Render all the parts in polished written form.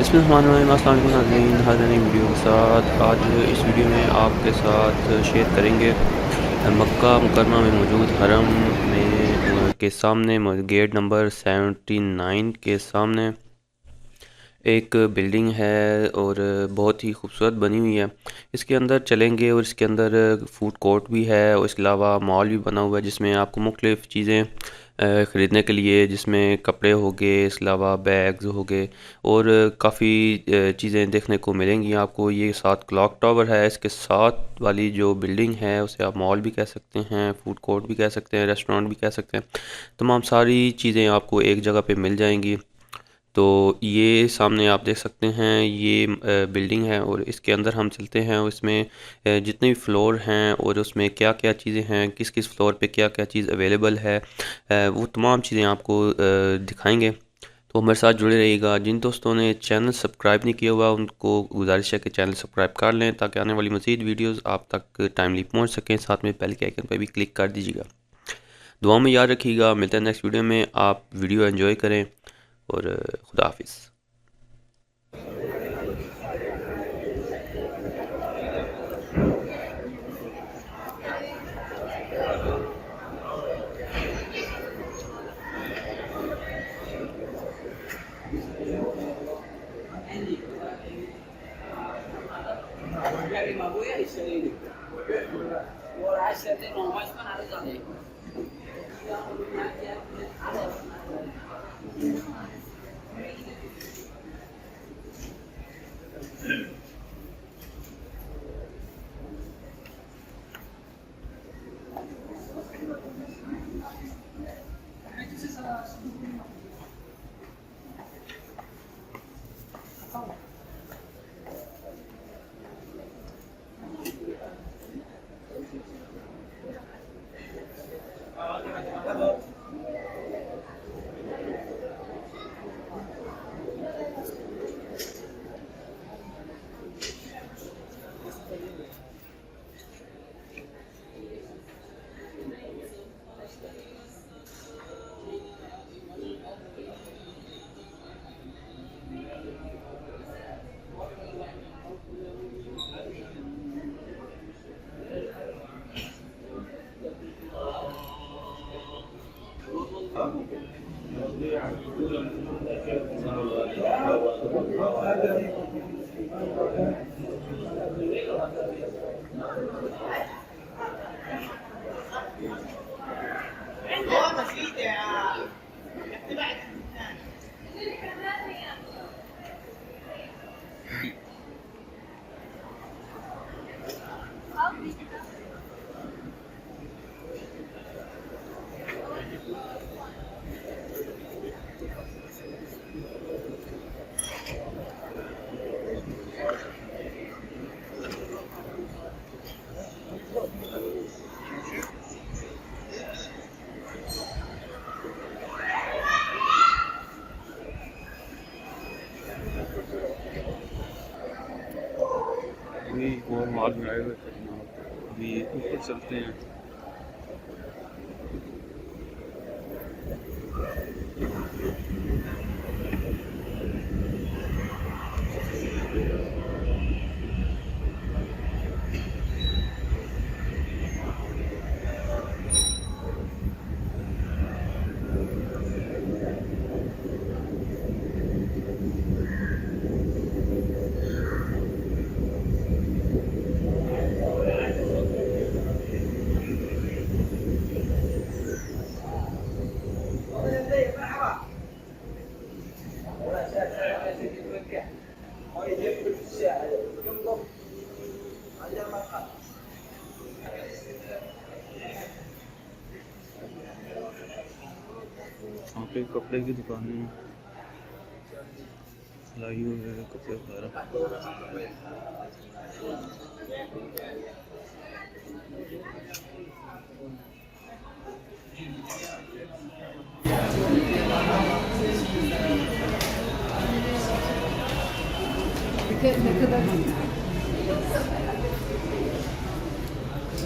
अस्सलामुअलैकुम नाज़रीन, हाज़िर नई वीडियो के साथ। आज इस वीडियो में आपके साथ शेयर करेंगे मक्का मुकर्रमा में मौजूद हरम में के सामने गेट नंबर 79 के सामने एक बिल्डिंग है और बहुत ही खूबसूरत बनी हुई है। इसके अंदर चलेंगे और इसके अंदर फूड कोर्ट भी है और इसके अलावा मॉल भी बना हुआ है जिसमें आपको मुख्तलिफ़ चीज़ें ख़रीदने के लिए, जिसमें कपड़े हो गए, इसके अलावा बैग्स हो गए और काफ़ी चीज़ें देखने को मिलेंगी आपको। ये साथ क्लॉक टावर है, इसके साथ वाली जो बिल्डिंग है उसे आप मॉल भी कह सकते हैं, फूड कोर्ट भी कह सकते हैं, रेस्टोरेंट भी कह सकते हैं। तमाम सारी चीज़ें आपको एक जगह पे मिल जाएंगी। तो ये सामने आप देख सकते हैं, ये बिल्डिंग है और इसके अंदर हम चलते हैं और इसमें जितने भी फ्लोर हैं और उसमें क्या क्या चीज़ें हैं, किस किस फ्लोर पे क्या क्या चीज़ अवेलेबल है, वो तमाम चीज़ें आपको दिखाएंगे। तो हमारे साथ जुड़े रहिएगा। जिन दोस्तों ने चैनल सब्सक्राइब नहीं किया हुआ उनको गुजारिश है कि चैनल सब्सक्राइब कर लें ताकि आने वाली मज़ीद वीडियोज़ आप तक टाइमली पहुँच सकें। साथ में बेल के आइकन पर भी क्लिक कर दीजिएगा। दुआ में याद रखिएगा। मिलते हैं नेक्स्ट वीडियो में। आप वीडियो एंजॉय करें और खुदा हाफिज़। वो मॉल में आए हुए थे, अभी ऊपर चलते हैं। वहाँ पे कपड़े की दुकानें लाई हुई है, कपड़े वगैरह। Ne kadar?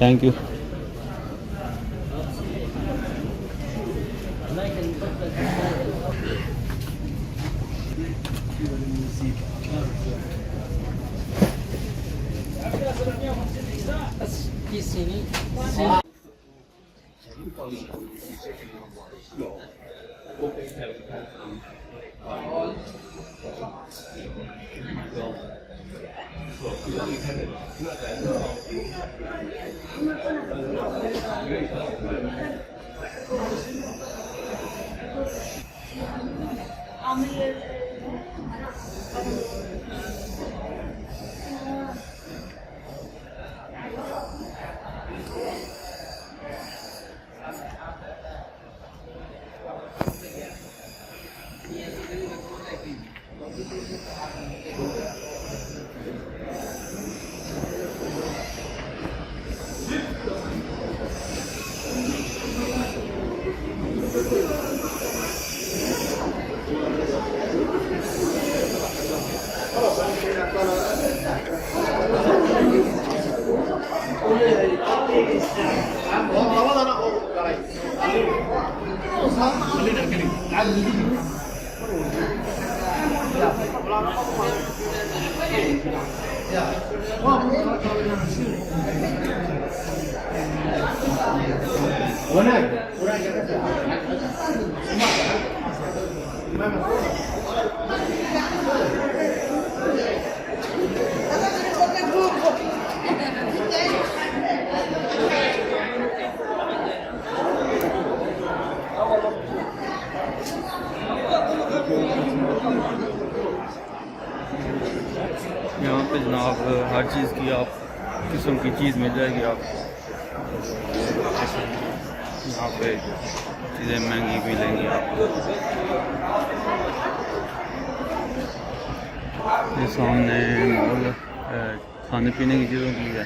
Thank you. यहाँ पे जनाब हर चीज़ की आप किस्म की चीज़ मिल जाएगी आप यहाँ पे चीज़ें महंगी मिलेंगी आपको। ये सामने मॉल खाने पीने की चीज़ों की है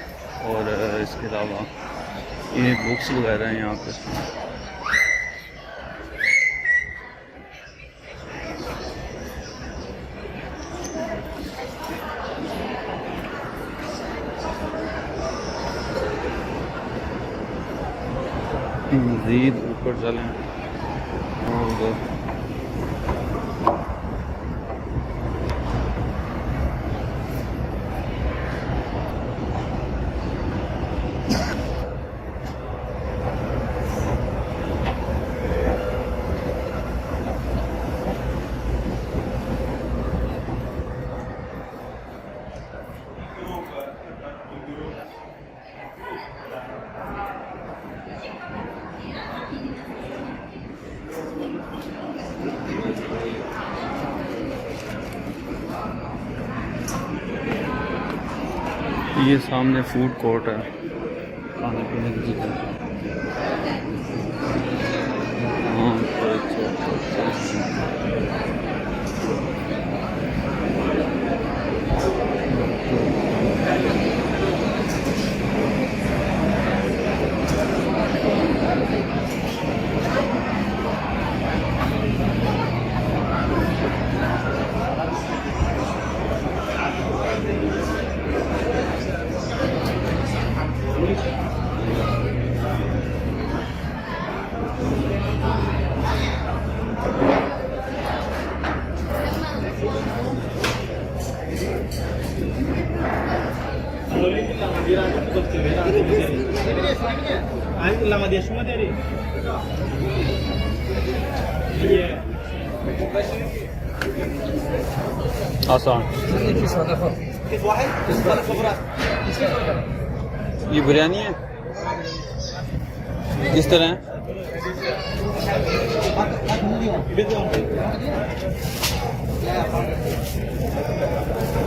और इसके अलावा ये बुक्स वगैरह हैं यहाँ पे। मज़ीद ऊपर चलें और ये सामने फूड कोर्ट है खाने पीने की चीज़ें। हाँ आसान। ये बिरयानी है किस तरह है?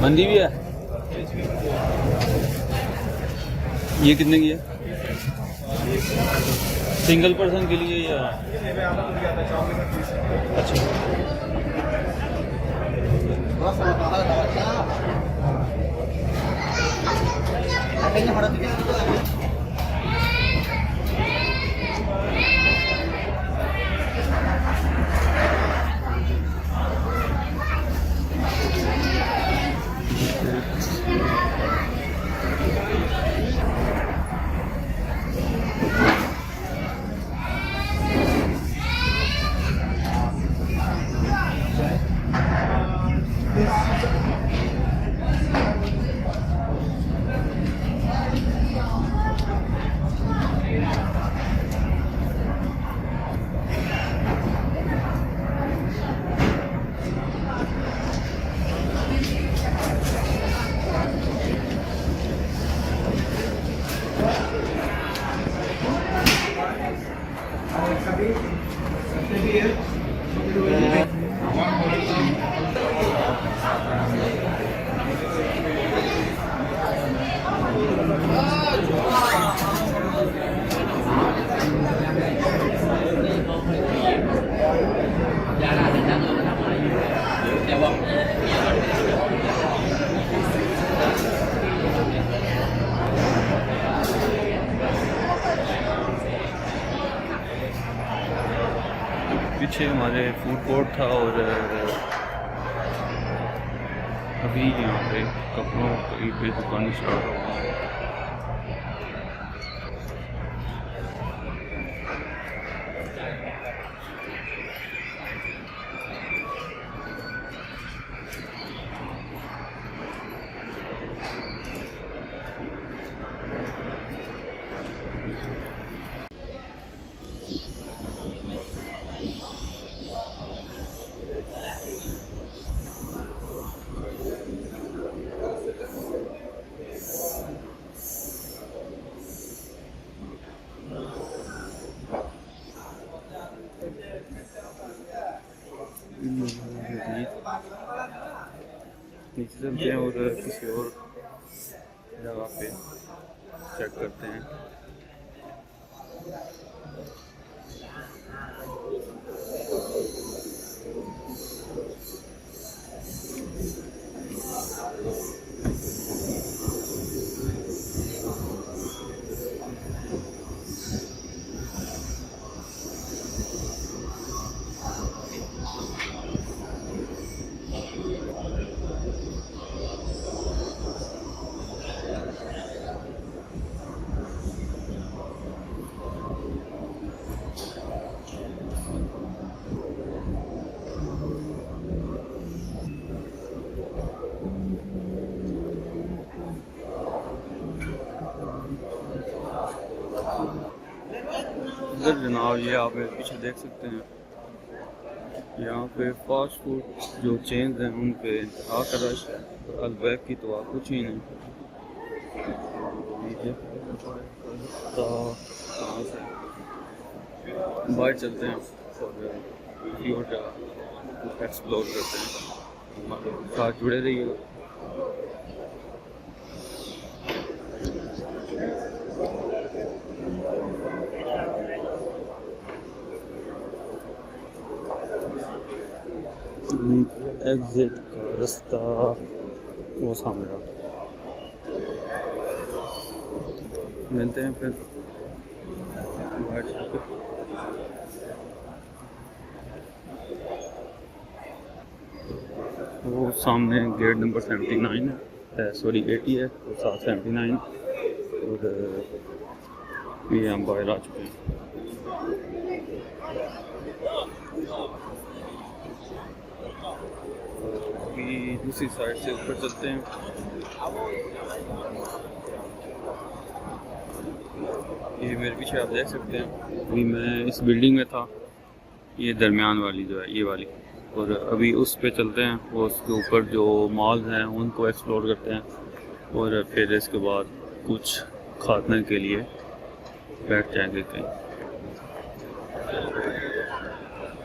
मंदी भी है। ये कितने की है? सिंगल पर्सन के लिए या अच्छा पीछे हमारे फूड कोर्ट था और अभी यहाँ पे कपड़ों की दुकान स्टार्ट हो गई। नीचे चलते हैं और किसी और जगह पे चेक करते हैं। इधर जनाब ये आप पीछे देख सकते हैं, यहाँ पे फास्ट फूड जो चेन्स हैं उन पे आकर रश है। अलबैक की तो कुछ ही नहीं। बाहर चलते हैं और जगह एक्सप्लोर करते हैं। हमारे साथ जुड़े रहिएगा। एग्जिट का रास्ता वो सामने रहा। मिलते हैं फिर। वो सामने गेट नंबर 79 है, सॉरी 80 है और साथ 79 और ये हम बाहर आ चुके हैं। अभी दूसरी साइड से ऊपर चलते हैं। ये मेरे पीछे आप देख सकते हैं, अभी मैं इस बिल्डिंग में था, ये दरमियान वाली जो है ये वाली, और अभी उस पे चलते हैं। वो उसके ऊपर जो मॉल हैं उनको एक्सप्लोर करते हैं और फिर इसके बाद कुछ खाने के लिए बैठ जाएंगे कहीं।